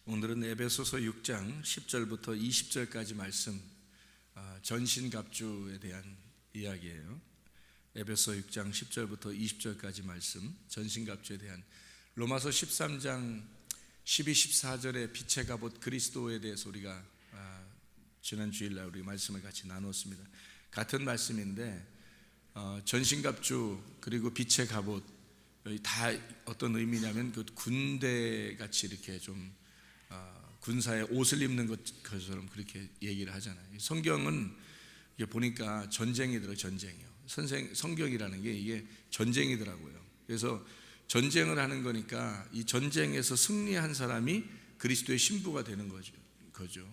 오늘은 에베소서 6장 10절부터 20절까지 말씀, 전신갑주에 대한 이야기예요. 에베소 6장 10절부터 20절까지 말씀, 전신갑주에 대한. 로마서 13장 12, 14절에 빛의 갑옷 그리스도에 대해서 우리가 지난 주일날 우리 말씀을 같이 나눴습니다. 같은 말씀인데 전신갑주 그리고 빛의 갑옷 다 어떤 의미냐면 그 군대 같이 이렇게 좀 군사의 옷을 입는 것처럼 그렇게 얘기를 하잖아요. 성경은 보니까 전쟁이더라고요. 전쟁이요. 성경이라는 게 이게 전쟁이더라고요. 그래서 전쟁을 하는 거니까 이 전쟁에서 승리한 사람이 그리스도의 신부가 되는 거죠.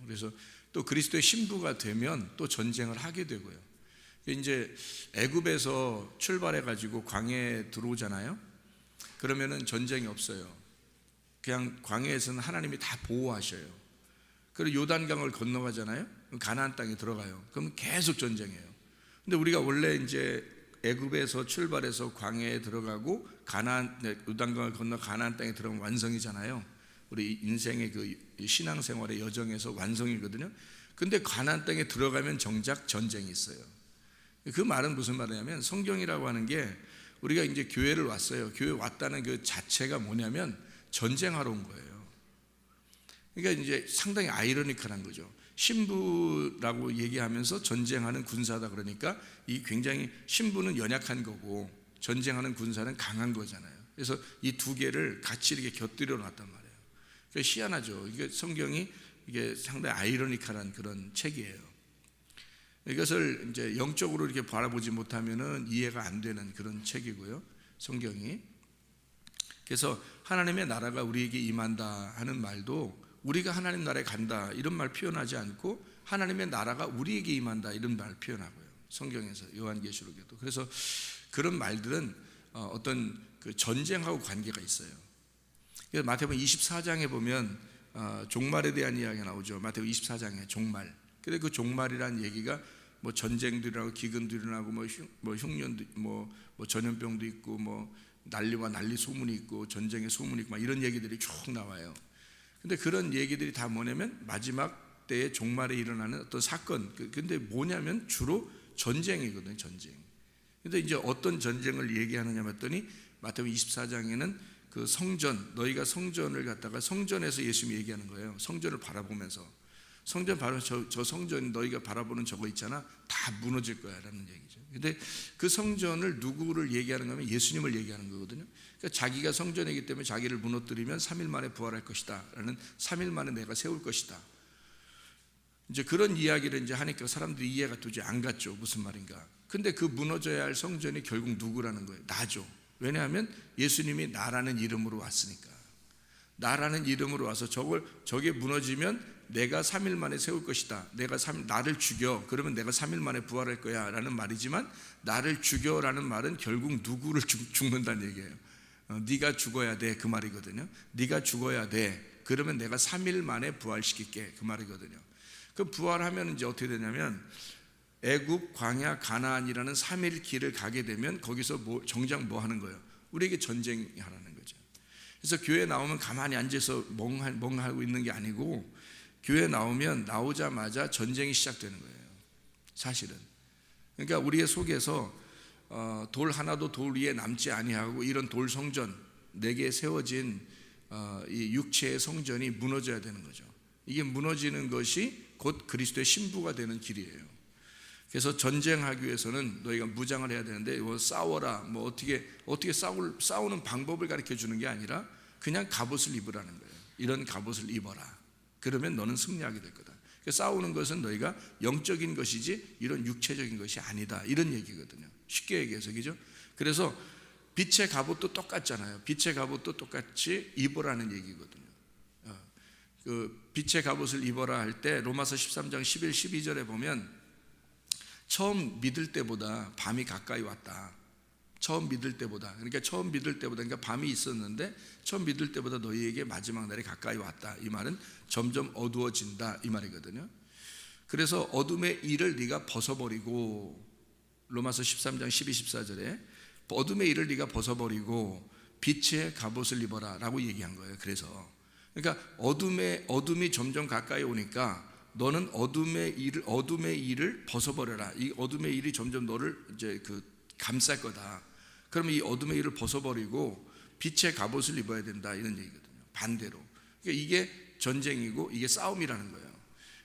그래서 또 그리스도의 신부가 되면 또 전쟁을 하게 되고요. 이제 애굽에서 출발해 가지고 광야에 들어오잖아요. 그러면은 전쟁이 없어요. 그냥 광야에서는 하나님이 다 보호하셔요. 그리고 요단강을 건너가잖아요. 가나안 땅에 들어가요. 그럼 계속 전쟁이에요. 근데 우리가 원래 이제 애굽에서 출발해서 광야에 들어가고 요단강을 건너 가나안 땅에 들어가면 완성이잖아요. 우리 인생의 그 신앙생활의 여정에서 완성이거든요. 근데 가나안 땅에 들어가면 정작 전쟁이 있어요. 그 말은 무슨 말이냐면 성경이라고 하는 게 우리가 이제 교회를 왔어요. 교회 왔다는 그 자체가 뭐냐면 전쟁하러 온 거예요. 그러니까 이제 상당히 아이러니컬한 거죠. 신부라고 얘기하면서 전쟁하는 군사다 그러니까 이 굉장히 신부는 연약한 거고 전쟁하는 군사는 강한 거잖아요. 그래서 이 두 개를 같이 이렇게 곁들여 놨단 말이에요. 그러니까 희한하죠. 이게 성경이 이게 상당히 아이러니컬한 그런 책이에요. 이것을 이제 영적으로 이렇게 바라보지 못하면은 이해가 안 되는 그런 책이고요. 성경이. 그래서 하나님의 나라가 우리에게 임한다 하는 말도 우리가 하나님 나라에 간다 이런 말 표현하지 않고 하나님의 나라가 우리에게 임한다 이런 말 표현하고요. 성경에서 요한계시록에도. 그래서 그런 말들은 어떤 그 전쟁하고 관계가 있어요. 그래서 마태복음 24장에 보면 종말에 대한 이야기가 나오죠. 마태복음 24장에 종말. 근데 그 종말이라는 얘기가 뭐 전쟁도 일어나고 기근도 일어나고 뭐 흉년도 뭐 전염병도 있고 뭐 난리와 난리 소문이 있고 전쟁의 소문이 있고 막 이런 얘기들이 쭉 나와요. 근데 그런 얘기들이 다 뭐냐면 마지막 때의 종말에 일어나는 어떤 사건. 근데 뭐냐면 주로 전쟁이거든요. 전쟁. 근데 이제 어떤 전쟁을 얘기하느냐 봤더니 마태복음 24장에는 그 성전, 너희가 성전을 갖다가 성전에서 예수님이 얘기하는 거예요. 성전을 바라보면서 성전 바로 저 성전 너희가 바라보는 저거 있잖아. 다 무너질 거야 라는 얘기죠. 근데 그 성전을 누구를 얘기하는 거면 예수님을 얘기하는 거거든요. 그러니까 자기가 성전이기 때문에 자기를 무너뜨리면 3일 만에 부활할 것이다 라는 3일 만에 내가 세울 것이다. 이제 그런 이야기를 이제 하니까 사람들이 이해가 도저히 안 갔죠. 무슨 말인가. 근데 그 무너져야 할 성전이 결국 누구라는 거예요? 나죠. 왜냐하면 예수님이 나라는 이름으로 왔으니까. 나라는 이름으로 와서 저게 무너지면 내가 3일 만에 세울 것이다. 나를 죽여. 그러면 내가 3일 만에 부활할 거야 라는 말이지만 나를 죽여라는 말은 결국 누구를 죽는다는 얘기예요. 네가 죽어야 돼 그 말이거든요. 네가 죽어야 돼. 그러면 내가 3일 만에 부활시킬게 그 말이거든요. 그 부활하면 이제 어떻게 되냐면 애굽, 광야, 가나안이라는 3일 길을 가게 되면 거기서 정작 뭐 하는 거예요? 우리에게 전쟁하라는 거죠. 그래서 교회 나오면 가만히 앉아서 멍하고 있는 게 아니고 교회 나오자마자 전쟁이 시작되는 거예요. 사실은. 그러니까 우리의 속에서 돌 하나도 돌 위에 남지 아니하고 이런 돌 성전 내게 세워진 이 육체의 성전이 무너져야 되는 거죠. 이게 무너지는 것이 곧 그리스도의 신부가 되는 길이에요. 그래서 전쟁하기 위해서는 너희가 무장을 해야 되는데 뭐 싸워라 뭐 어떻게 싸우는 방법을 가르쳐 주는 게 아니라 그냥 갑옷을 입으라는 거예요. 이런 갑옷을 입어라. 그러면 너는 승리하게 될 거다. 싸우는 것은 너희가 영적인 것이지 이런 육체적인 것이 아니다. 이런 얘기거든요. 쉽게 얘기해서 그죠? 그래서 빛의 갑옷도 똑같잖아요. 빛의 갑옷도 똑같이 입으라는 얘기거든요. 그 빛의 갑옷을 입어라 할 때 로마서 13장 11, 12절에 보면 처음 믿을 때보다 밤이 가까이 왔다. 처음 믿을 때보다 그러니까 밤이 있었는데 처음 믿을 때보다 너희에게 마지막 날이 가까이 왔다. 이 말은 점점 어두워진다 이 말이거든요. 그래서 어둠의 일을 네가 벗어버리고 로마서 13장 12, 14절에 어둠의 일을 네가 벗어버리고 빛의 갑옷을 입어라 라고 얘기한 거예요. 그래서 그러니까 어둠이 점점 가까이 오니까 너는 어둠의 일을 벗어버려라. 이 어둠의 일이 점점 너를 이제 감쌀 거다. 그러면 이 어둠의 일을 벗어버리고 빛의 갑옷을 입어야 된다, 이런 얘기거든요. 반대로. 그러니까 이게 전쟁이고 이게 싸움이라는 거예요.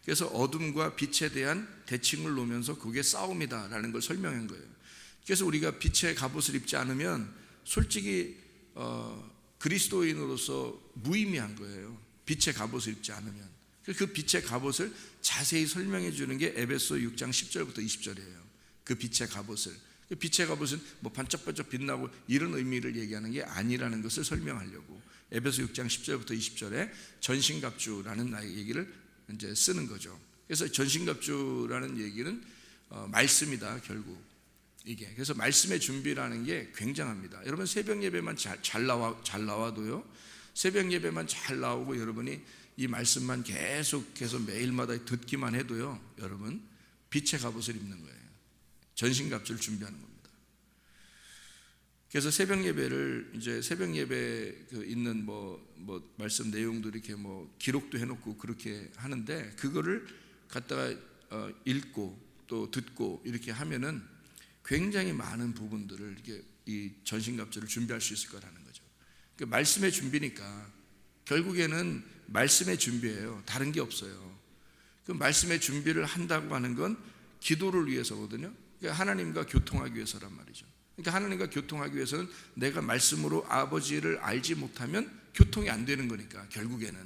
그래서 어둠과 빛에 대한 대칭을 놓으면서 그게 싸움이다라는 걸 설명한 거예요. 그래서 우리가 빛의 갑옷을 입지 않으면 솔직히 그리스도인으로서 무의미한 거예요. 빛의 갑옷을 입지 않으면. 그 빛의 갑옷을 자세히 설명해 주는 게 에베소 6장 10절부터 20절이에요. 그 빛의 갑옷을. 그 빛의 갑옷은 뭐 반짝반짝 빛나고 이런 의미를 얘기하는 게 아니라는 것을 설명하려고 에베소 6장 10절부터 20절에 전신갑주라는 얘기를 이제 쓰는 거죠. 그래서 전신갑주라는 얘기는 말씀이다, 결국 이게. 그래서 말씀의 준비라는 게 굉장합니다. 여러분 새벽 예배만 잘 나와도요. 새벽 예배만 잘 나오고 여러분이 이 말씀만 계속해서 매일마다 듣기만 해도요, 여러분 빛의 갑옷을 입는 거예요. 전신갑주를 준비하는 겁니다. 그래서 새벽 예배를 이제 새벽 예배 있는 말씀 내용도 이렇게 기록도 해놓고 그렇게 하는데 그거를 갖다가 읽고 또 듣고 이렇게 하면은 굉장히 많은 부분들을 이렇게 이 전신갑주를 준비할 수 있을 거라는 거죠. 그 말씀의 준비니까 결국에는 말씀의 준비예요. 다른 게 없어요. 그 말씀의 준비를 한다고 하는 건 기도를 위해서거든요. 그러니까 하나님과 교통하기 위해서란 말이죠. 그러니까 하나님과 교통하기 위해서는 내가 말씀으로 아버지를 알지 못하면 교통이 안 되는 거니까 결국에는.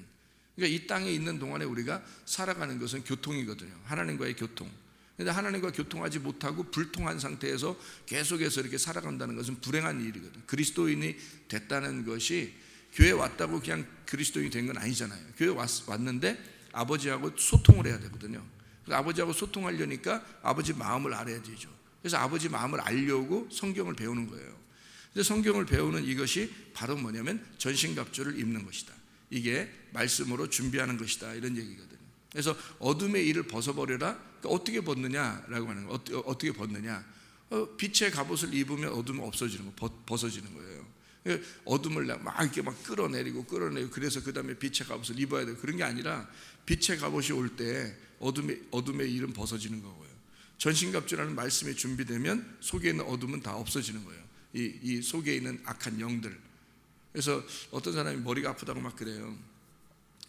그러니까 이 땅에 있는 동안에 우리가 살아가는 것은 교통이거든요. 하나님과의 교통. 근데 하나님과 교통하지 못하고 불통한 상태에서 계속해서 이렇게 살아간다는 것은 불행한 일이거든요. 그리스도인이 됐다는 것이 교회 왔다고 그냥 그리스도인이 된 건 아니잖아요. 교회 왔는데 아버지하고 소통을 해야 되거든요. 그래서 아버지하고 소통하려니까 아버지 마음을 알아야 되죠. 그래서 아버지 마음을 알려고 성경을 배우는 거예요. 근데 성경을 배우는 이것이 바로 뭐냐면 전신갑주를 입는 것이다. 이게 말씀으로 준비하는 것이다, 이런 얘기거든요. 그래서 어둠의 일을 벗어버려라. 그러니까 어떻게 벗느냐라고 하는 거. 어떻게 벗느냐? 빛의 갑옷을 입으면 어둠은 없어지는 거, 벗어지는 거예요. 어둠을 막 이렇게 막 끌어내리고 그래서 그 다음에 빛의 갑옷을 입어야 돼요. 그런 게 아니라 빛의 갑옷이 올 때 어둠의 일은 벗어지는 거고요. 전신갑주라는 말씀이 준비되면 속에 있는 어둠은 다 없어지는 거예요. 이 속에 있는 악한 영들. 그래서 어떤 사람이 머리가 아프다고 막 그래요.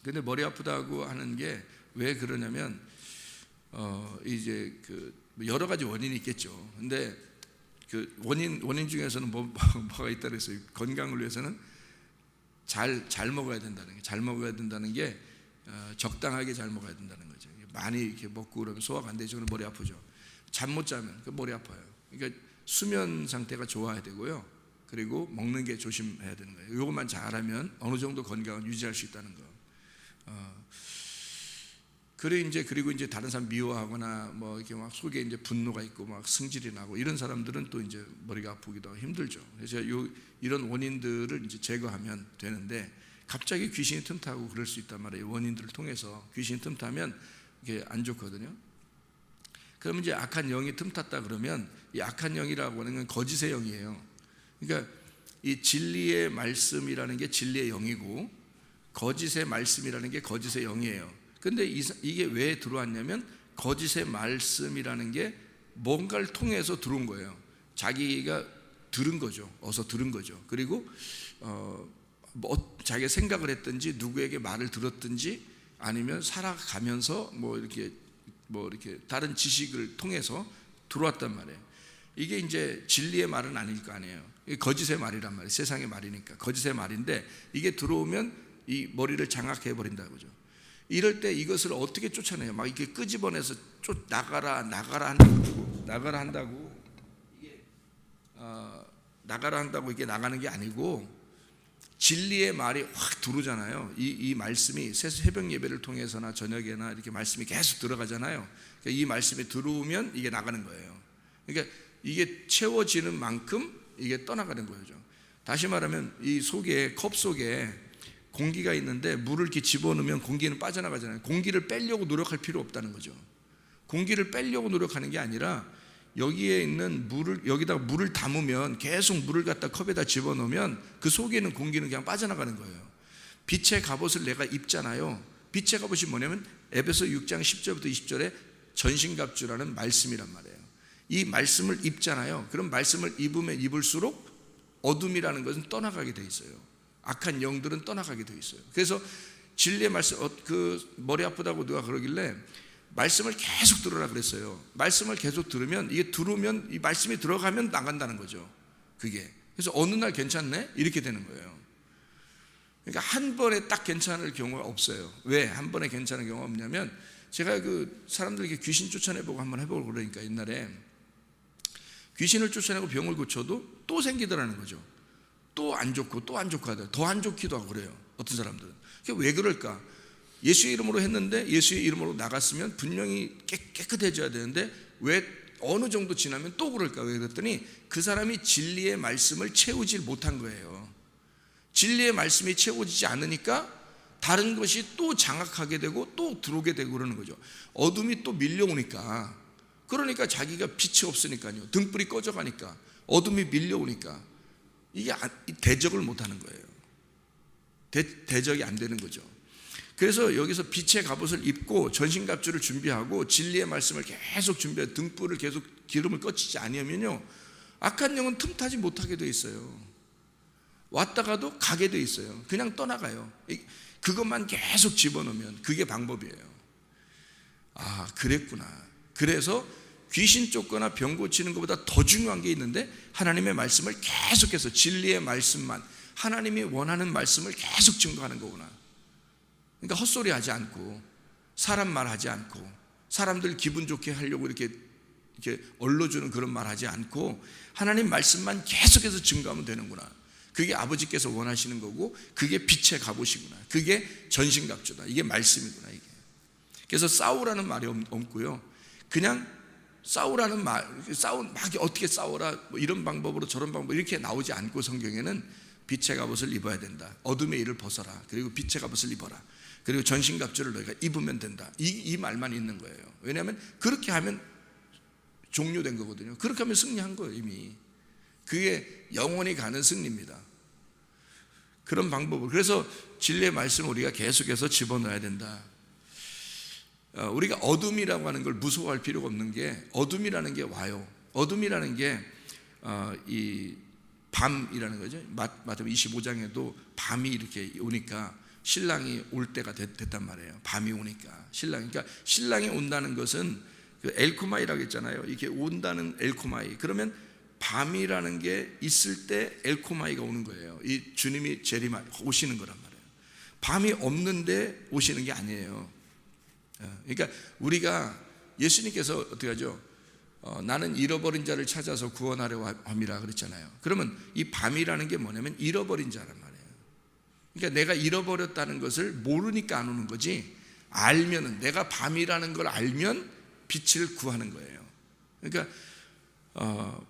근데 머리 아프다고 하는 게 왜 그러냐면 이제 여러 가지 원인이 있겠죠. 근데 그 원인 중에서는 뭐가 있다 그랬어요. 건강을 위해서는 잘 먹어야 된다는 게, 잘 먹어야 된다는 게 적당하게 잘 먹어야 된다는 거죠. 많이 이렇게 먹고 그러면 소화가 안 되죠. 그럼 머리 아프죠. 잠 못 자면 머리 아파요. 그러니까 수면 상태가 좋아야 되고요. 그리고 먹는 게 조심해야 되는 거예요. 이것만 잘하면 어느 정도 건강을 유지할 수 있다는 거. 그리고 이제 다른 사람 미워하거나 뭐 이렇게 막 속에 이제 분노가 있고 막 승질이 나고 이런 사람들은 또 이제 머리가 아프기도 힘들죠. 그래서 이런 원인들을 이제 제거하면 되는데 갑자기 귀신이 틈타고 그럴 수 있단 말이에요. 원인들을 통해서 귀신이 틈타면 이게 안 좋거든요. 그러면 이제 악한 영이 틈탔다 그러면 이 악한 영이라고 하는 건 거짓의 영이에요. 그러니까 이 진리의 말씀이라는 게 진리의 영이고 거짓의 말씀이라는 게 거짓의 영이에요. 근데 이게 왜 들어왔냐면 거짓의 말씀이라는 게 뭔가를 통해서 들어온 거예요. 자기가 들은 거죠. 어서 들은 거죠. 그리고 자기가 생각을 했든지 누구에게 말을 들었든지 아니면 살아가면서 뭐 이렇게 다른 지식을 통해서 들어왔단 말이에요. 이게 이제 진리의 말은 아닐 거 아니에요. 이게 거짓의 말이란 말이에요. 세상의 말이니까 거짓의 말인데 이게 들어오면 이 머리를 장악해 버린다는 거죠. 이럴 때 이것을 어떻게 쫓아내요? 막 이렇게 끄집어내서 나가라 한다고 이게 나가는 게 아니고 진리의 말이 확 들어오잖아요. 이 말씀이 새벽 예배를 통해서나 저녁에나 이렇게 말씀이 계속 들어가잖아요. 그러니까 이 말씀이 들어오면 이게 나가는 거예요. 그러니까 이게 채워지는 만큼 이게 떠나가는 거죠. 다시 말하면 이 속에 컵 속에 공기가 있는데 물을 이렇게 집어넣으면 공기는 빠져나가잖아요. 공기를 빼려고 노력할 필요 없다는 거죠. 공기를 빼려고 노력하는 게 아니라 여기에 있는 여기다가 물을 담으면 계속 물을 갖다 컵에다 집어넣으면 그 속에 있는 공기는 그냥 빠져나가는 거예요. 빛의 갑옷을 내가 입잖아요. 빛의 갑옷이 뭐냐면 에베소 6장 10절부터 20절에 전신갑주라는 말씀이란 말이에요. 이 말씀을 입잖아요. 그럼 말씀을 입으면 입을수록 어둠이라는 것은 떠나가게 돼 있어요. 악한 영들은 떠나가게 돼 있어요. 그래서 진리의 말씀, 머리 아프다고 누가 그러길래 말씀을 계속 들으라 그랬어요. 말씀을 계속 들으면, 이게 들으면, 이 말씀이 들어가면 나간다는 거죠. 그게. 그래서 어느 날 괜찮네? 이렇게 되는 거예요. 그러니까 한 번에 딱 괜찮을 경우가 없어요. 왜 한 번에 괜찮은 경우가 없냐면, 제가 사람들에게 귀신 쫓아내보고 한번 해보고 그러니까 옛날에 귀신을 쫓아내고 병을 고쳐도 또 생기더라는 거죠. 또 안 좋고 또 안 좋고 하더라고요. 더 안 좋기도 하고 그래요. 어떤 사람들은. 그게 왜 그럴까? 예수의 이름으로 했는데 예수의 이름으로 나갔으면 분명히 깨끗해져야 되는데 왜 어느 정도 지나면 또 그럴까? 왜 그랬더니 그 사람이 진리의 말씀을 채우질 못한 거예요. 진리의 말씀이 채워지지 않으니까 다른 것이 또 장악하게 되고 또 들어오게 되고 그러는 거죠. 어둠이 또 밀려오니까, 그러니까 자기가 빛이 없으니까요. 등불이 꺼져가니까, 어둠이 밀려오니까 이게 대적을 못하는 거예요. 대적이 안 되는 거죠. 그래서 여기서 빛의 갑옷을 입고 전신갑주를 준비하고 진리의 말씀을 계속 준비하고 등불을 계속 기름을 꺼치지 아니하면요, 악한 영은 틈타지 못하게 돼 있어요. 왔다가도 가게 돼 있어요. 그냥 떠나가요. 그것만 계속 집어넣으면 그게 방법이에요. 아, 그랬구나. 그래서 귀신 쫓거나 병 고치는 것보다 더 중요한 게 있는데, 하나님의 말씀을 계속해서 진리의 말씀만, 하나님이 원하는 말씀을 계속 증거하는 거구나. 그러니까 헛소리 하지 않고, 사람 말 하지 않고, 사람들 기분 좋게 하려고 이렇게 얼러주는 그런 말 하지 않고 하나님 말씀만 계속해서 증거하면 되는구나. 그게 아버지께서 원하시는 거고, 그게 빛의 갑옷이구나. 그게 전신갑주다. 이게 말씀이구나. 이게. 그래서 싸우라는 말이 없고요. 그냥 싸우라는 말, 막 어떻게 싸워라, 뭐 이런 방법으로 저런 방법 이렇게 나오지 않고 성경에는 빛의 갑옷을 입어야 된다. 어둠의 일을 벗어라. 그리고 빛의 갑옷을 입어라. 그리고 전신갑주를 너희가 입으면 된다. 이 말만 있는 거예요. 왜냐하면 그렇게 하면 종료된 거거든요. 그렇게 하면 승리한 거예요, 이미. 그게 영원히 가는 승리입니다. 그런 방법을. 그래서 진리의 말씀을 우리가 계속해서 집어넣어야 된다. 우리가 어둠이라고 하는 걸 무서워할 필요가 없는 게, 어둠이라는 게 와요. 어둠이라는 게 이 밤이라는 거죠. 마태복음 25장에도 밤이 이렇게 오니까 신랑이 올 때가 됐단 말이에요. 밤이 오니까 그러니까 신랑이 온다는 것은 그 엘코마이라고 했잖아요. 이렇게 온다는 엘코마이. 그러면 밤이라는 게 있을 때 엘코마이가 오는 거예요. 이 주님이 재림하 오시는 거란 말이에요. 밤이 없는데 오시는 게 아니에요. 그러니까 우리가, 예수님께서 어떻게 하죠? 나는 잃어버린 자를 찾아서 구원하려 함이라 그랬잖아요. 그러면 이 밤이라는 게 뭐냐면 잃어버린 자란 말이에요. 그러니까 내가 잃어버렸다는 것을 모르니까 안 오는 거지, 알면은, 내가 밤이라는 걸 알면 빛을 구하는 거예요. 그러니까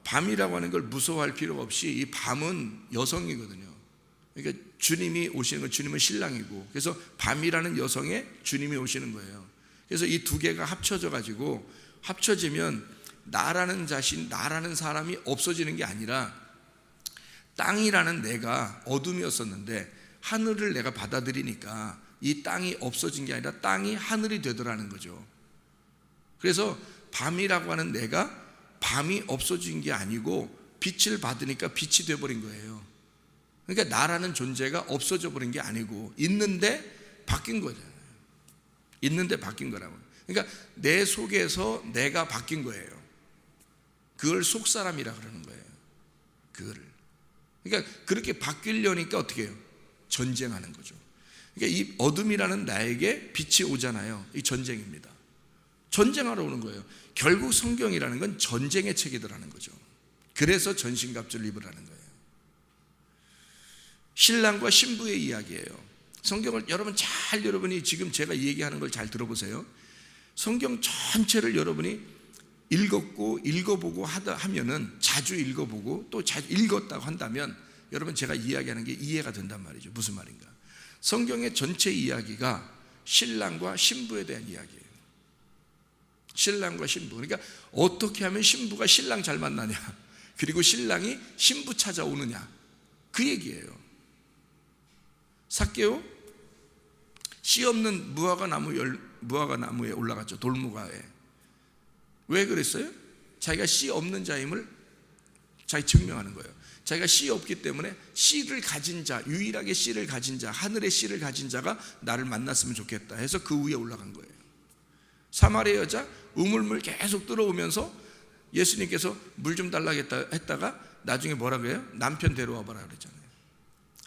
밤이라고 하는 걸 무서워할 필요가 없이, 이 밤은 여성이거든요. 그러니까 주님이 오시는 건, 주님은 신랑이고, 그래서 밤이라는 여성에 주님이 오시는 거예요. 그래서 이 두 개가 합쳐지면 나라는 자신, 나라는 사람이 없어지는 게 아니라, 땅이라는 내가 어둠이었었는데 하늘을 내가 받아들이니까 이 땅이 없어진 게 아니라 땅이 하늘이 되더라는 거죠. 그래서 밤이라고 하는 내가 밤이 없어진 게 아니고 빛을 받으니까 빛이 되어버린 거예요. 그러니까 나라는 존재가 없어져 버린 게 아니고 있는데 바뀐 거잖아요. 있는데 바뀐 거라고. 그러니까 내 속에서 내가 바뀐 거예요. 그걸 속사람이라 그러는 거예요. 그거를. 그러니까 그렇게 바뀌려니까 어떻게 해요? 전쟁하는 거죠. 그러니까 이 어둠이라는 나에게 빛이 오잖아요. 이 전쟁입니다. 전쟁하러 오는 거예요. 결국 성경이라는 건 전쟁의 책이더라는 거죠. 그래서 전신갑주를 입으라는 거예요. 신랑과 신부의 이야기예요. 성경을 여러분이 지금 제가 얘기하는 걸 잘 들어보세요. 성경 전체를 여러분이 읽어보고 하면은, 자주 읽어보고 또 자주 읽었다고 한다면 여러분, 제가 이야기하는 게 이해가 된단 말이죠. 무슨 말인가? 성경의 전체 이야기가 신랑과 신부에 대한 이야기예요. 신랑과 신부. 그러니까 어떻게 하면 신부가 신랑 잘 만나냐, 그리고 신랑이 신부 찾아오느냐, 그 얘기예요. 삭개오, 씨 없는 무화과 나무에 올라갔죠. 돌무화에. 왜 그랬어요? 자기가 씨 없는 자임을 자기 증명하는 거예요. 자기가 씨 없기 때문에 씨를 가진 자, 유일하게 씨를 가진 자, 하늘의 씨를 가진 자가 나를 만났으면 좋겠다 해서 그 위에 올라간 거예요. 사마리아 여자 우물물 계속 들어오면서 예수님께서 물 좀 달라고 했다가 나중에 뭐라고 해요? 남편 데려와 봐라 그랬잖아요.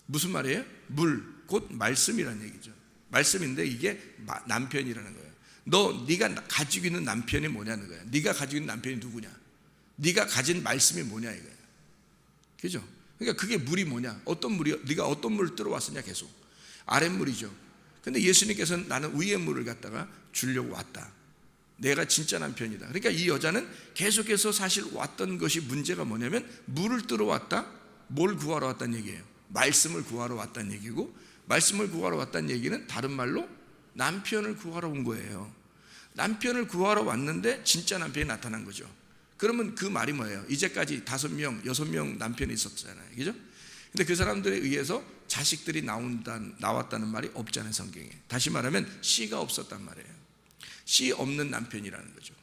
무슨 말이에요? 물, 곧 말씀이라는 얘기죠. 말씀인데 이게 남편이라는 거예요. 네가 가지고 있는 남편이 뭐냐는 거예요. 네가 가지고 있는 남편이 누구냐? 네가 가진 말씀이 뭐냐 이거예요. 그죠? 그러니까 그게 물이 뭐냐? 어떤 물이, 네가 어떤 물을 들어왔느냐 계속. 아랫물이죠. 근데 예수님께서는 나는 위의 물을 갖다가 주려고 왔다. 내가 진짜 남편이다. 그러니까 이 여자는 계속해서 사실 왔던 것이 문제가 뭐냐면 물을 뜨러 왔다. 뭘 구하러 왔다는 얘기예요? 말씀을 구하러 왔다는 얘기고, 말씀을 구하러 왔다는 얘기는 다른 말로 남편을 구하러 온 거예요. 남편을 구하러 왔는데 진짜 남편이 나타난 거죠. 그러면 그 말이 뭐예요? 이제까지 5명, 6명 남편이 있었잖아요. 그죠? 근데 그 사람들에 의해서 자식들이 나왔다는 말이 없잖아요, 성경에. 다시 말하면 씨가 없었단 말이에요. 씨 없는 남편이라는 거죠.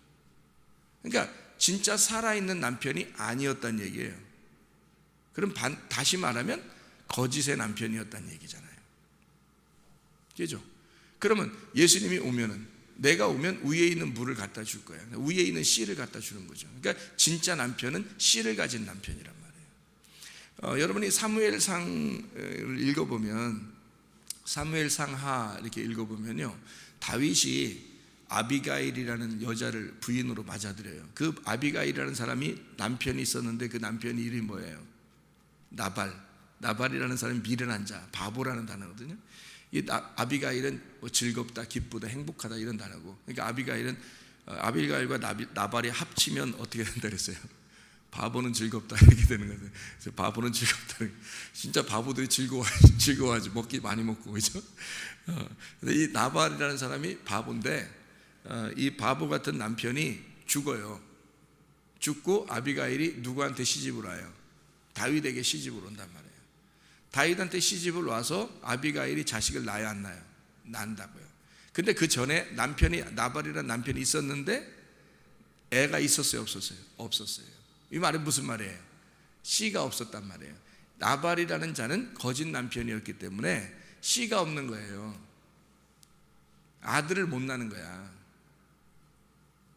그러니까 진짜 살아있는 남편이 아니었단 얘기예요. 그럼 다시 말하면 거짓의 남편이었단 얘기잖아요. 그죠? 그러면 예수님이 오면은, 내가 오면 위에 있는 물을 갖다 줄 거야. 위에 있는 씨를 갖다 주는 거죠. 그러니까 진짜 남편은 씨를 가진 남편이란 말이에요. 여러분이 사무엘상을 읽어보면, 사무엘상하 이렇게 읽어보면요, 다윗이 아비가일이라는 여자를 부인으로 맞아들여요. 그 아비가일이라는 사람이 남편이 있었는데 그 남편이 이름이 뭐예요? 나발이라는 사람이 미련한 자, 바보라는 단어거든요. 이 아비가일은 뭐 즐겁다, 기쁘다, 행복하다 이런 단어고, 그러니까 아비가일과 나발이 합치면 어떻게 된다 그랬어요? 바보는 즐겁다 이렇게 되는 거예요. 그래서 바보는 즐겁다. 진짜 바보들이 즐거워하지, 먹기 많이 먹고, 그죠? 근데 이 나발이라는 사람이 바보인데, 이 바보 같은 남편이 죽어요. 죽고 아비가일이 누구한테 시집을 와요? 다윗에게 시집을 온단 말이에요. 다윗한테 시집을 와서 아비가일이 자식을 낳아야 안 낳아요? 낳는다고요. 근데 그 전에 나발이라는 남편이 있었는데 애가 있었어요, 없었어요? 없었어요. 이 말은 무슨 말이에요? 씨가 없었단 말이에요. 나발이라는 자는 거짓 남편이었기 때문에 씨가 없는 거예요. 아들을 못 낳는 거야,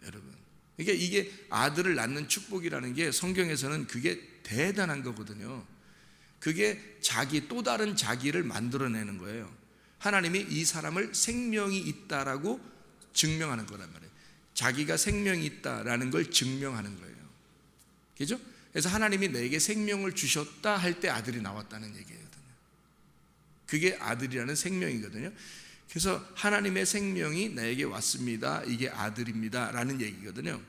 여러분. 그러니까 이게 아들을 낳는 축복이라는 게 성경에서는 그게 대단한 거거든요. 그게 또 다른 자기를 만들어내는 거예요. 하나님이 이 사람을 생명이 있다라고 증명하는 거란 말이에요. 자기가 생명이 있다라는 걸 증명하는 거예요. 그죠? 그래서 하나님이 내게 생명을 주셨다 할 때 아들이 나왔다는 얘기거든요. 그게 아들이라는 생명이거든요. 그래서 하나님의 생명이 나에게 왔습니다, 이게 아들입니다 라는 얘기거든요.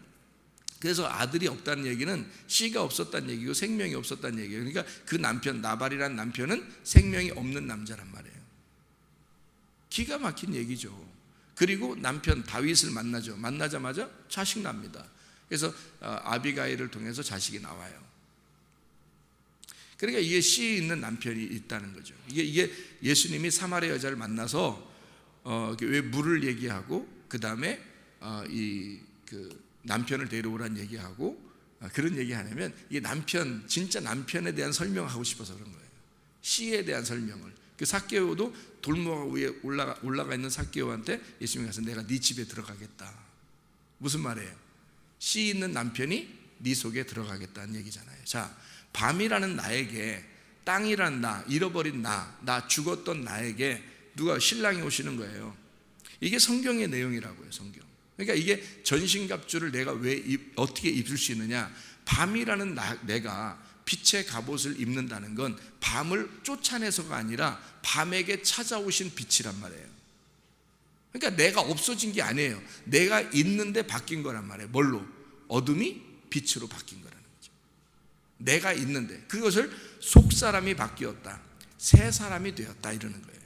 그래서 아들이 없다는 얘기는 씨가 없었다는 얘기고 생명이 없었다는 얘기예요. 그러니까 그 남편, 나발이라는 남편은 생명이 없는 남자란 말이에요. 기가 막힌 얘기죠. 그리고 남편 다윗을 만나죠. 만나자마자 자식 납니다. 그래서 아비가일을 통해서 자식이 나와요. 그러니까 이게 씨 있는 남편이 있다는 거죠. 이게 예수님이 사마리아 여자를 만나서 왜 물을 얘기하고, 그 다음에 그 남편을 데려오라는 얘기하고, 그런 얘기 하냐면 이게 진짜 남편에 대한 설명하고 싶어서 그런 거예요. 씨에 대한 설명을. 그 삭개오도 돌무화과 위에 올라가 있는 삭개오한테 예수님이 가서 내가 네 집에 들어가겠다. 무슨 말이에요? 씨 있는 남편이 네 속에 들어가겠다는 얘기잖아요. 자, 밤이라는 나에게, 땅이란 나, 잃어버린 나 죽었던 나에게 누가 신랑이 오시는 거예요. 이게 성경의 내용이라고요, 성경. 그러니까 이게 전신갑주를 내가 어떻게 입을 수 있느냐? 밤이라는 내가 빛의 갑옷을 입는다는 건 밤을 쫓아내서가 아니라 밤에게 찾아오신 빛이란 말이에요. 그러니까 내가 없어진 게 아니에요. 내가 있는데 바뀐 거란 말이에요. 뭘로? 어둠이 빛으로 바뀐 거라는 거죠. 내가 있는데 그것을 속사람이 바뀌었다, 새 사람이 되었다 이러는 거예요.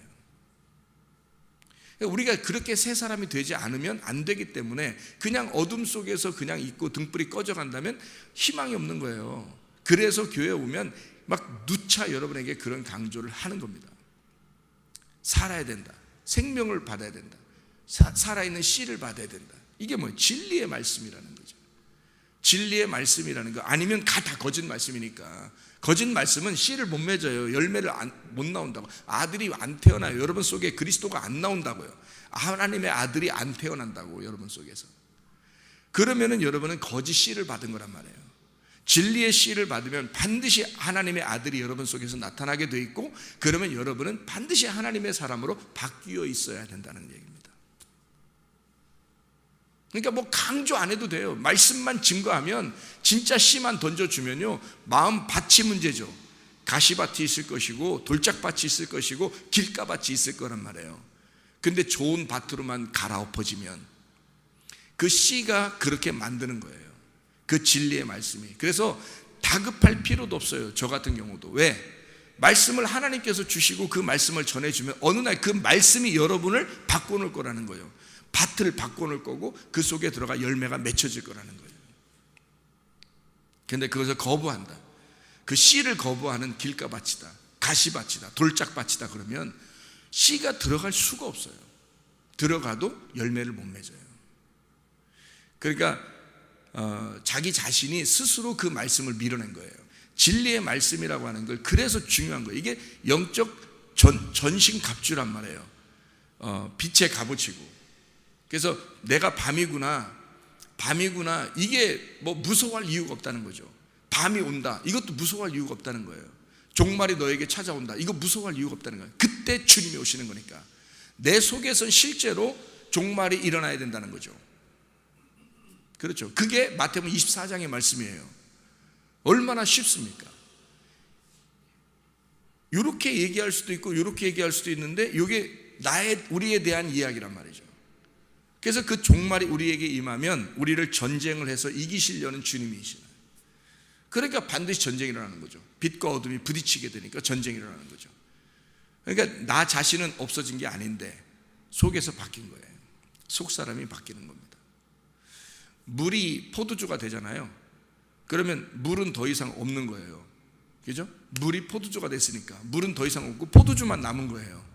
우리가 그렇게 새 사람이 되지 않으면 안 되기 때문에 그냥 어둠 속에서 그냥 있고 등불이 꺼져 간다면 희망이 없는 거예요. 그래서 교회에 오면 막 누차 여러분에게 그런 강조를 하는 겁니다. 살아야 된다. 생명을 받아야 된다. 살아있는 씨를 받아야 된다. 이게 뭐예요? 진리의 말씀이라는 거죠. 진리의 말씀이라는 거. 아니면 다 거짓 말씀이니까. 거짓 말씀은 씨를 못 맺어요. 열매를 못 나온다고. 아들이 안 태어나요. 여러분 속에 그리스도가 안 나온다고요. 하나님의 아들이 안 태어난다고, 여러분 속에서. 그러면은 여러분은 거짓 씨를 받은 거란 말이에요. 진리의 씨를 받으면 반드시 하나님의 아들이 여러분 속에서 나타나게 돼 있고, 그러면 여러분은 반드시 하나님의 사람으로 바뀌어 있어야 된다는 얘기입니다. 그러니까 뭐 강조 안 해도 돼요. 말씀만 증거하면, 진짜 씨만 던져주면요, 마음 밭이 문제죠. 가시밭이 있을 것이고 돌짝밭이 있을 것이고 길가밭이 있을 거란 말이에요. 근데 좋은 밭으로만 갈아엎어지면 그 씨가 그렇게 만드는 거예요. 그 진리의 말씀이. 그래서 다급할 필요도 없어요. 저 같은 경우도. 왜? 말씀을 하나님께서 주시고 그 말씀을 전해주면 어느 날 그 말씀이 여러분을 바꿔놓을 거라는 거예요. 밭을 바꿔놓을 거고 그 속에 들어가 열매가 맺혀질 거라는 거예요. 그런데 그것을 거부한다. 그 씨를 거부하는 길가밭이다, 가시밭이다, 돌짝밭이다 그러면 씨가 들어갈 수가 없어요. 들어가도 열매를 못 맺어요. 그러니까 자기 자신이 스스로 그 말씀을 밀어낸 거예요. 진리의 말씀이라고 하는 걸, 그래서 중요한 거예요. 이게 영적 전신갑주란 말이에요. 빛의 갑옷이고. 그래서 내가 밤이구나 이게 뭐 무서워할 이유가 없다는 거죠. 밤이 온다, 이것도 무서워할 이유가 없다는 거예요. 종말이 너에게 찾아온다, 이거 무서워할 이유가 없다는 거예요. 그때 주님이 오시는 거니까. 내 속에선 실제로 종말이 일어나야 된다는 거죠. 그렇죠. 그게 마태복음 24장의 말씀이에요. 얼마나 쉽습니까? 이렇게 얘기할 수도 있고 이렇게 얘기할 수도 있는데, 이게 우리에 대한 이야기란 말이죠. 그래서 그 종말이 우리에게 임하면 우리를 전쟁을 해서 이기시려는 주님이시나요. 그러니까 반드시 전쟁이 일어나는 거죠. 빛과 어둠이 부딪히게 되니까 전쟁이 일어나는 거죠. 그러니까 나 자신은 없어진 게 아닌데 속에서 바뀐 거예요. 속 사람이 바뀌는 겁니다. 물이 포도주가 되잖아요. 그러면 물은 더 이상 없는 거예요. 그죠? 물이 포도주가 됐으니까 물은 더 이상 없고 포도주만 남은 거예요.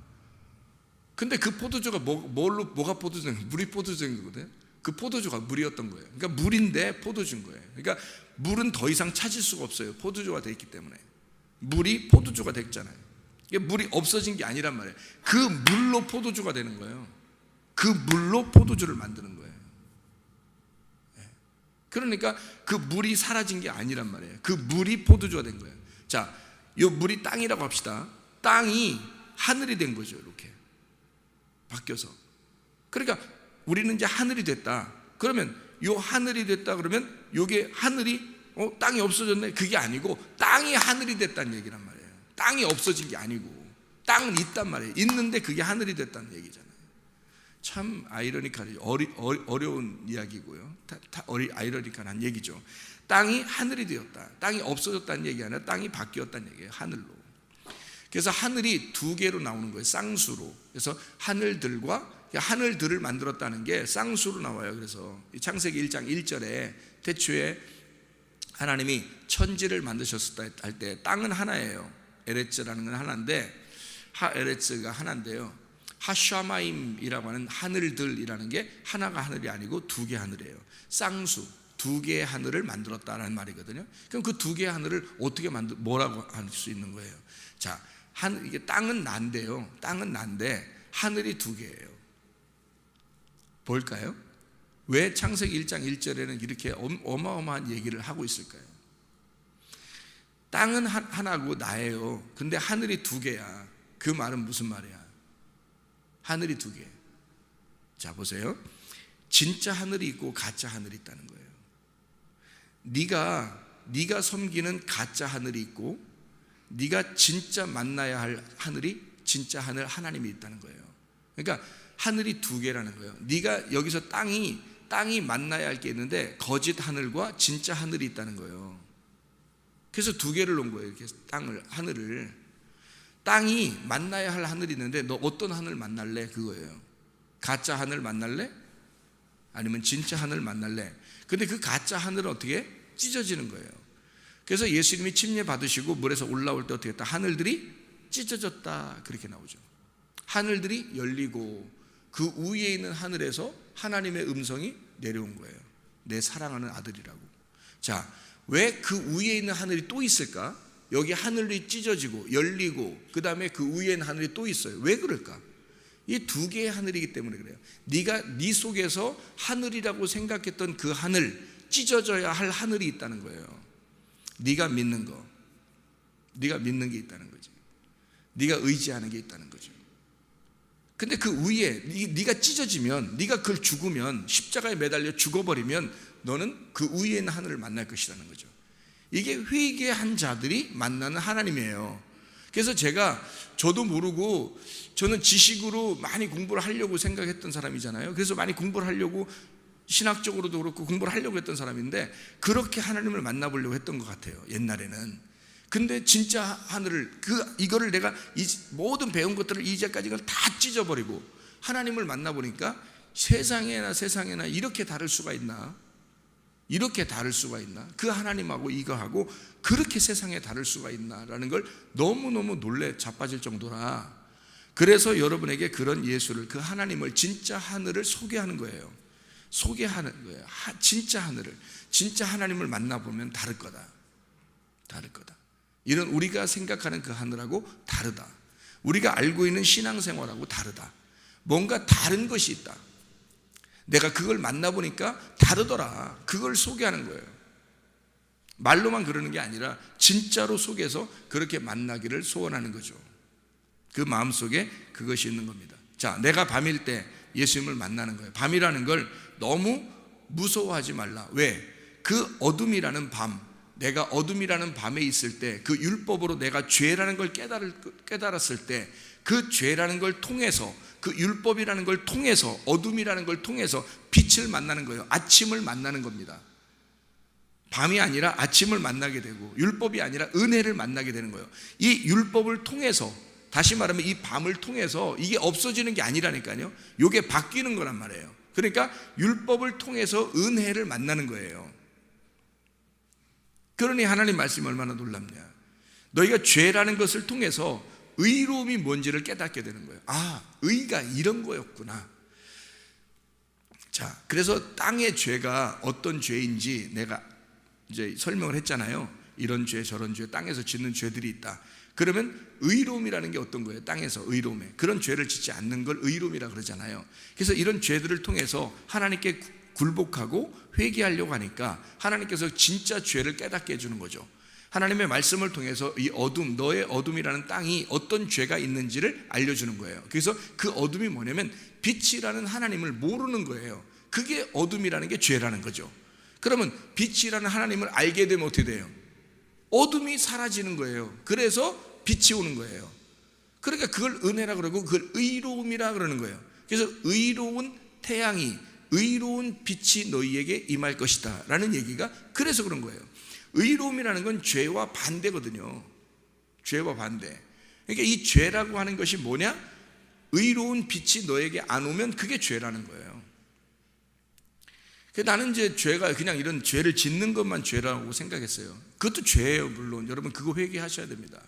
근데 그 포도주가 뭐가 포도주인, 물이 포도주인 거거든요. 그 포도주가 물이었던 거예요. 그러니까 물인데 포도주인 거예요. 그러니까 물은 더 이상 찾을 수가 없어요. 포도주가 되어 있기 때문에. 물이 포도주가 됐잖아요. 이게 물이 없어진 게 아니란 말이에요. 그 물로 포도주가 되는 거예요. 그 물로 포도주를 만드는 거예요. 그러니까 그 물이 사라진 게 아니란 말이에요. 그 물이 포도주가 된 거예요. 자, 이 물이 땅이라고 합시다. 땅이 하늘이 된 거죠. 이렇게 바뀌어서. 그러니까 우리는 이제 하늘이 됐다. 그러면 이 하늘이 됐다 그러면 요게 하늘이 땅이 없어졌네, 그게 아니고 땅이 하늘이 됐다는 얘기란 말이에요. 땅이 없어진 게 아니고 땅은 있단 말이에요. 있는데 그게 하늘이 됐다는 얘기잖아요. 참 아이러니컬하죠. 어려운 이야기고요. 아이러니컬한 얘기죠. 땅이 하늘이 되었다. 땅이 없어졌다는 얘기 아니라 땅이 바뀌었다는 얘기예요. 하늘로. 그래서 하늘이 두 개로 나오는 거예요. 쌍수로. 그래서 하늘들을 만들었다는 게 쌍수로 나와요. 그래서 창세기 1장 1절에 태초에 하나님이 천지를 만드셨을 때 할 때 땅은 하나예요. 에레츠라는 건 하나인데, 하에레츠가 하나인데요, 하샤마임이라고 하는 하늘들이라는 게 하나가 하늘이 아니고 두 개 하늘이에요. 쌍수, 두 개의 하늘을 만들었다는 말이거든요. 그럼 그 두 개의 하늘을 어떻게 뭐라고 할 수 있는 거예요? 자, 이게 땅은 난데요. 땅은 난데 하늘이 두 개예요. 뭘까요? 왜 창세기 1장 1절에는 이렇게 어마어마한 얘기를 하고 있을까요? 땅은 하나고 나예요. 근데 하늘이 두 개야. 그 말은 무슨 말이야? 하늘이 두 개. 자, 보세요. 진짜 하늘이 있고 가짜 하늘이 있다는 거예요. 네가 섬기는 가짜 하늘이 있고, 네가 진짜 만나야 할 하늘이, 진짜 하늘 하나님이 있다는 거예요. 그러니까 하늘이 두 개라는 거예요. 네가 여기서 땅이 만나야 할 게 있는데 거짓 하늘과 진짜 하늘이 있다는 거예요. 그래서 두 개를 놓은 거예요. 이렇게 하늘을. 땅이 만나야 할 하늘이 있는데 너 어떤 하늘 만날래? 그거예요. 가짜 하늘 만날래? 아니면 진짜 하늘 만날래? 근데 그 가짜 하늘은 어떻게? 찢어지는 거예요. 그래서 예수님이 침례 받으시고 물에서 올라올 때 어떻게 했다? 하늘들이 찢어졌다, 그렇게 나오죠. 하늘들이 열리고 그 위에 있는 하늘에서 하나님의 음성이 내려온 거예요. 내 사랑하는 아들이라고. 자, 왜 그 위에 있는 하늘이 또 있을까? 여기 하늘이 찢어지고 열리고 그 다음에 그 위에 있는 하늘이 또 있어요. 왜 그럴까? 이 두 개의 하늘이기 때문에 그래요. 네 속에서 하늘이라고 생각했던 그 하늘, 찢어져야 할 하늘이 있다는 거예요. 네가 믿는 거, 네가 믿는 게 있다는 거지. 네가 의지하는 게 있다는 거죠. 근데 그 위에 네가 찢어지면, 네가 그걸 죽으면, 십자가에 매달려 죽어버리면 너는 그 위에 있는 하늘을 만날 것이라는 거죠. 이게 회개한 자들이 만나는 하나님이에요. 그래서 저도 모르고, 저는 지식으로 많이 공부를 하려고 생각했던 사람이잖아요. 그래서 많이 공부를 하려고, 신학적으로도 그렇고 공부를 하려고 했던 사람인데, 그렇게 하나님을 만나보려고 했던 것 같아요, 옛날에는. 근데 진짜 하늘을, 이거를 내가 모든 배운 것들을 이제까지 다 찢어버리고 하나님을 만나보니까 세상에나 이렇게 다를 수가 있나? 이렇게 다를 수가 있나? 그 하나님하고 이거하고 그렇게 세상에 다를 수가 있나라는 걸 너무너무 놀래 자빠질 정도라. 그래서 여러분에게 그런 예수를, 그 하나님을, 진짜 하늘을 소개하는 거예요. 소개하는 거예요. 진짜 하늘을, 진짜 하나님을 만나보면 다를 거다. 다를 거다. 이런 우리가 생각하는 그 하늘하고 다르다. 우리가 알고 있는 신앙생활하고 다르다. 뭔가 다른 것이 있다. 내가 그걸 만나보니까 다르더라. 그걸 소개하는 거예요. 말로만 그러는 게 아니라 진짜로 속에서 그렇게 만나기를 소원하는 거죠. 그 마음속에 그것이 있는 겁니다. 자, 내가 밤일 때 예수님을 만나는 거예요. 밤이라는 걸 너무 무서워하지 말라. 왜? 그 어둠이라는 밤, 내가 어둠이라는 밤에 있을 때, 그 율법으로 내가 죄라는 걸 깨달았을 때, 그 죄라는 걸 통해서, 그 율법이라는 걸 통해서, 어둠이라는 걸 통해서 빛을 만나는 거예요. 아침을 만나는 겁니다. 밤이 아니라 아침을 만나게 되고, 율법이 아니라 은혜를 만나게 되는 거예요. 이 율법을 통해서, 다시 말하면 이 밤을 통해서, 이게 없어지는 게 아니라니까요, 이게 바뀌는 거란 말이에요. 그러니까 율법을 통해서 은혜를 만나는 거예요. 그러니 하나님 말씀이 얼마나 놀랍냐. 너희가 죄라는 것을 통해서 의로움이 뭔지를 깨닫게 되는 거예요. 아, 의가 이런 거였구나. 자, 그래서 땅의 죄가 어떤 죄인지 내가 이제 설명을 했잖아요. 이런 죄 저런 죄, 땅에서 짓는 죄들이 있다. 그러면 의로움이라는 게 어떤 거예요? 땅에서 의로움에, 그런 죄를 짓지 않는 걸 의로움이라 그러잖아요. 그래서 이런 죄들을 통해서 하나님께 굴복하고 회개하려고 하니까 하나님께서 진짜 죄를 깨닫게 해주는 거죠. 하나님의 말씀을 통해서 이 어둠, 너의 어둠이라는 땅이 어떤 죄가 있는지를 알려주는 거예요. 그래서 그 어둠이 뭐냐면 빛이라는 하나님을 모르는 거예요. 그게 어둠이라는 게 죄라는 거죠. 그러면 빛이라는 하나님을 알게 되면 어떻게 돼요? 어둠이 사라지는 거예요. 그래서 빛이 오는 거예요. 그러니까 그걸 은혜라 그러고 그걸 의로움이라 그러는 거예요. 그래서 의로운 태양이, 의로운 빛이 너희에게 임할 것이다 라는 얘기가 그래서 그런 거예요. 의로움이라는 건 죄와 반대거든요. 죄와 반대. 그러니까 이 죄라고 하는 것이 뭐냐? 의로운 빛이 너에게 안 오면 그게 죄라는 거예요. 나는 이제 죄가 그냥 이런 죄를 짓는 것만 죄라고 생각했어요. 그것도 죄예요. 물론 여러분 그거 회개하셔야 됩니다.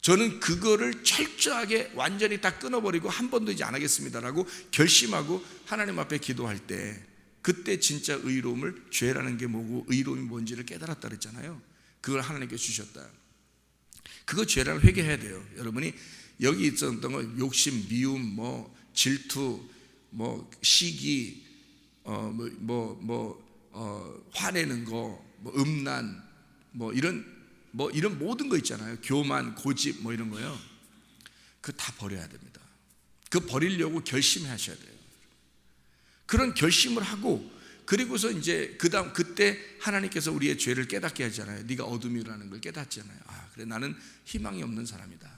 저는 그거를 철저하게 완전히 다 끊어버리고 한 번도 이제 안 하겠습니다라고 결심하고 하나님 앞에 기도할 때, 그때 진짜 의로움을, 죄라는 게 뭐고 의로움이 뭔지를 깨달았다 그랬잖아요. 그걸 하나님께 주셨다. 그거 죄라는 회개해야 돼요. 여러분이 여기 있었던 거, 욕심, 미움, 뭐 질투, 뭐 시기, 화내는 거, 뭐 음란, 뭐 이런 모든 거 있잖아요. 교만, 고집, 뭐 이런 거요. 그거 다 버려야 됩니다. 그거 버리려고 결심하셔야 돼요. 그런 결심을 하고, 그리고서 이제 그때 하나님께서 우리의 죄를 깨닫게 하잖아요. 네가 어둠이라는 걸 깨닫잖아요. 아, 그래, 나는 희망이 없는 사람이다.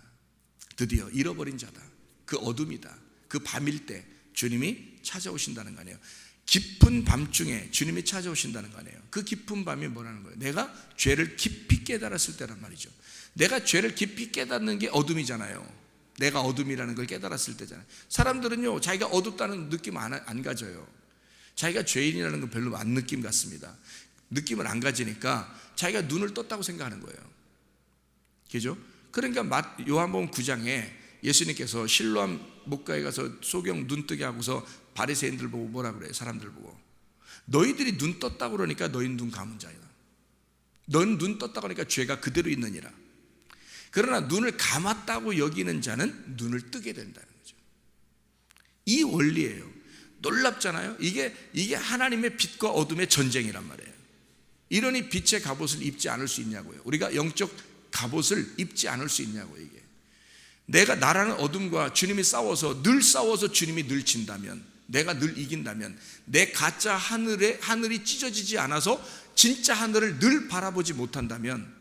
드디어 잃어버린 자다. 그 어둠이다. 그 밤일 때 주님이 찾아오신다는 거 아니에요. 깊은 밤중에 주님이 찾아오신다는 거 아니에요. 그 깊은 밤이 뭐라는 거예요? 내가 죄를 깊이 깨달았을 때란 말이죠. 내가 죄를 깊이 깨닫는 게 어둠이잖아요. 내가 어둠이라는 걸 깨달았을 때잖아요. 사람들은요, 자기가 어둡다는 느낌 안 가져요. 자기가 죄인이라는 건 별로 안 느낌 같습니다. 느낌을 안 가지니까 자기가 눈을 떴다고 생각하는 거예요. 그죠? 그러니까 요한복음 9장에 예수님께서 실로암 목가에 가서 소경 눈 뜨게 하고서 바리새인들 보고 뭐라 그래요? 사람들 보고 너희들이 눈 떴다고 그러니까 너희는 눈 감은 자이다. 넌 눈 떴다고 하니까 죄가 그대로 있느니라. 그러나 눈을 감았다고 여기는 자는 눈을 뜨게 된다는 거죠. 이 원리예요. 놀랍잖아요. 이게 하나님의 빛과 어둠의 전쟁이란 말이에요. 이러니 빛의 갑옷을 입지 않을 수 있냐고요. 우리가 영적 갑옷을 입지 않을 수 있냐고. 이게 내가 나라는 어둠과 주님이 싸워서 주님이 늘 진다면, 내가 늘 이긴다면, 내 가짜 하늘이 찢어지지 않아서 진짜 하늘을 늘 바라보지 못한다면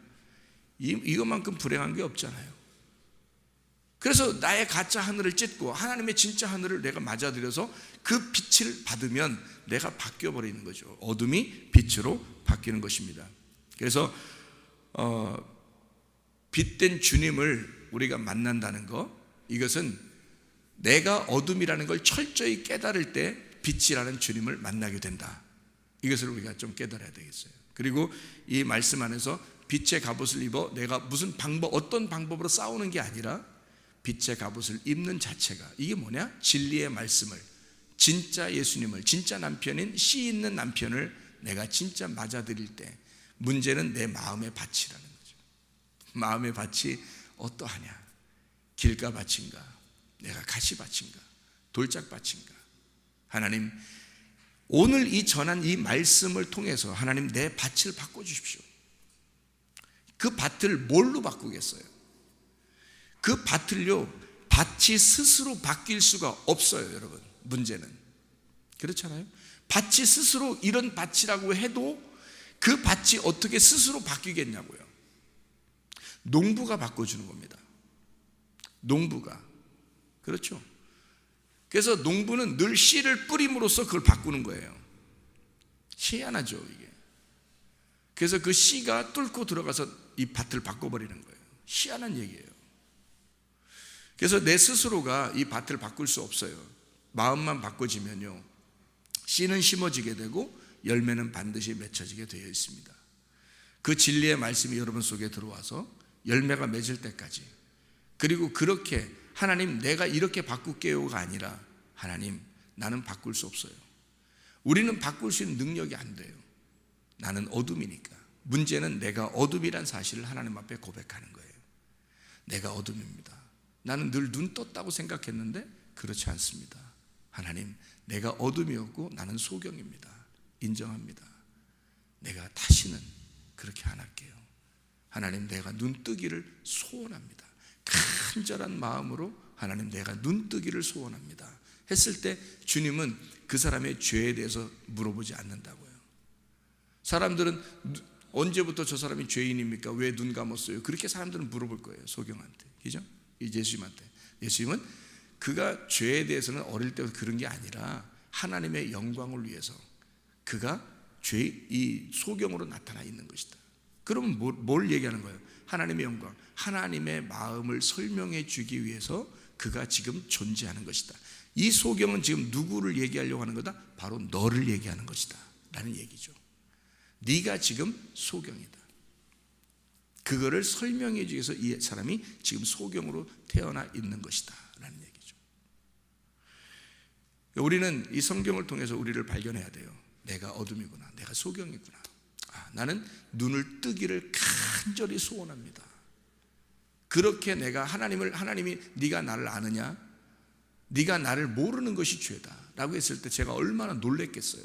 이것만큼 불행한 게 없잖아요. 그래서 나의 가짜 하늘을 찢고 하나님의 진짜 하늘을 내가 맞아들여서 그 빛을 받으면 내가 바뀌어버리는 거죠. 어둠이 빛으로 바뀌는 것입니다. 그래서 빛된 주님을 우리가 만난다는 것, 이것은 내가 어둠이라는 걸 철저히 깨달을 때 빛이라는 주님을 만나게 된다. 이것을 우리가 좀 깨달아야 되겠어요. 그리고 이 말씀 안에서 빛의 갑옷을 입어 내가 무슨 어떤 방법으로 싸우는 게 아니라 빛의 갑옷을 입는 자체가, 이게 뭐냐? 진리의 말씀을, 진짜 예수님을, 진짜 남편인 씨 있는 남편을 내가 진짜 맞아들일 때, 문제는 내 마음의 밭이라는 거죠. 마음의 밭이 어떠하냐? 길가밭인가? 내가 가시밭인가? 돌짝밭인가? 하나님, 오늘 이 전한 이 말씀을 통해서 하나님 내 밭을 바꿔주십시오. 그 밭을 뭘로 바꾸겠어요? 그 밭을요, 밭이 스스로 바뀔 수가 없어요. 여러분, 문제는 그렇잖아요. 밭이 스스로 이런 밭이라고 해도 그 밭이 어떻게 스스로 바뀌겠냐고요. 농부가 바꿔주는 겁니다. 농부가. 그렇죠. 그래서 농부는 늘 씨를 뿌림으로써 그걸 바꾸는 거예요. 희한하죠, 이게. 그래서 그 씨가 뚫고 들어가서 이 밭을 바꿔버리는 거예요. 희한한 얘기예요. 그래서 내 스스로가 이 밭을 바꿀 수 없어요. 마음만 바꿔지면요, 씨는 심어지게 되고 열매는 반드시 맺혀지게 되어 있습니다. 그 진리의 말씀이 여러분 속에 들어와서 열매가 맺을 때까지, 그리고 그렇게 하나님 내가 이렇게 바꿀게요가 아니라 하나님 나는 바꿀 수 없어요. 우리는 바꿀 수 있는 능력이 안 돼요. 나는 어둠이니까. 문제는 내가 어둠이란 사실을 하나님 앞에 고백하는 거예요. 내가 어둠입니다. 나는 늘 눈 떴다고 생각했는데 그렇지 않습니다. 하나님, 내가 어둠이었고 나는 소경입니다. 인정합니다. 내가 다시는 그렇게 안 할게요. 하나님, 내가 눈 뜨기를 소원합니다. 간절한 마음으로 하나님, 내가 눈 뜨기를 소원합니다 했을 때 주님은 그 사람의 죄에 대해서 물어보지 않는다고요. 사람들은 언제부터 저 사람이 죄인입니까? 왜 눈 감았어요? 그렇게 사람들은 물어볼 거예요. 소경한테, 그죠? 예수님한테. 예수님은 그가 죄에 대해서는 어릴 때부터 그런 게 아니라 하나님의 영광을 위해서 그가 이 소경으로 나타나 있는 것이다. 그러면 뭘 얘기하는 거예요? 하나님의 영광, 하나님의 마음을 설명해 주기 위해서 그가 지금 존재하는 것이다. 이 소경은 지금 누구를 얘기하려고 하는 거다? 바로 너를 얘기하는 것이다 라는 얘기죠. 네가 지금 소경이다. 그거를 설명해 주기 위해서 이 사람이 지금 소경으로 태어나 있는 것이다 라는 얘기죠. 우리는 이 성경을 통해서 우리를 발견해야 돼요. 내가 어둠이구나, 내가 소경이구나. 나는 눈을 뜨기를 간절히 소원합니다. 그렇게 내가 하나님이 네가 나를 아느냐? 네가 나를 모르는 것이 죄다 라고 했을 때 제가 얼마나 놀랬겠어요.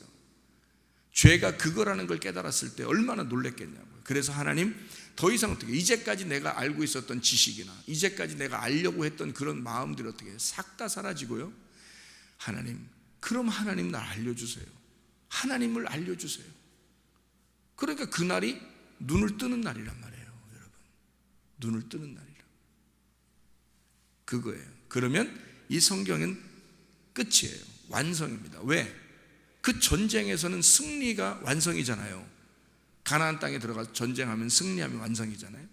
죄가 그거라는 걸 깨달았을 때 얼마나 놀랬겠냐고요. 그래서 하나님, 더 이상 어떻게, 이제까지 내가 알고 있었던 지식이나 이제까지 내가 알려고 했던 그런 마음들이 어떻게 싹 다 사라지고요. 하나님, 그럼 하나님 날 알려주세요. 하나님을 알려주세요. 그러니까 그날이 눈을 뜨는 날이란 말이에요. 여러분, 눈을 뜨는 날이라. 그거예요. 그러면 이 성경은 끝이에요. 완성입니다. 왜? 그 전쟁에서는 승리가 완성이잖아요. 가나안 땅에 들어가서 전쟁하면 승리하면 완성이잖아요.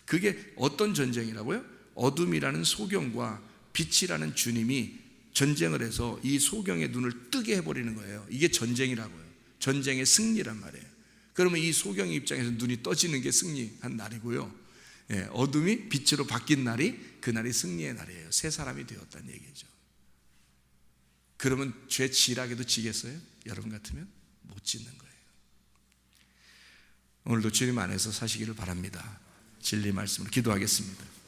그게 어떤 전쟁이라고요? 어둠이라는 소경과 빛이라는 주님이 전쟁을 해서 이 소경의 눈을 뜨게 해버리는 거예요. 이게 전쟁이라고요. 전쟁의 승리란 말이에요. 그러면 이 소경의 입장에서 눈이 떠지는 게 승리한 날이고요. 어둠이 빛으로 바뀐 날이 그날이 승리의 날이에요. 새 사람이 되었다는 얘기죠. 그러면 죄 지라게도 지겠어요? 여러분 같으면 못 짓는 거예요. 오늘도 주님 안에서 사시기를 바랍니다. 진리 말씀으로 기도하겠습니다.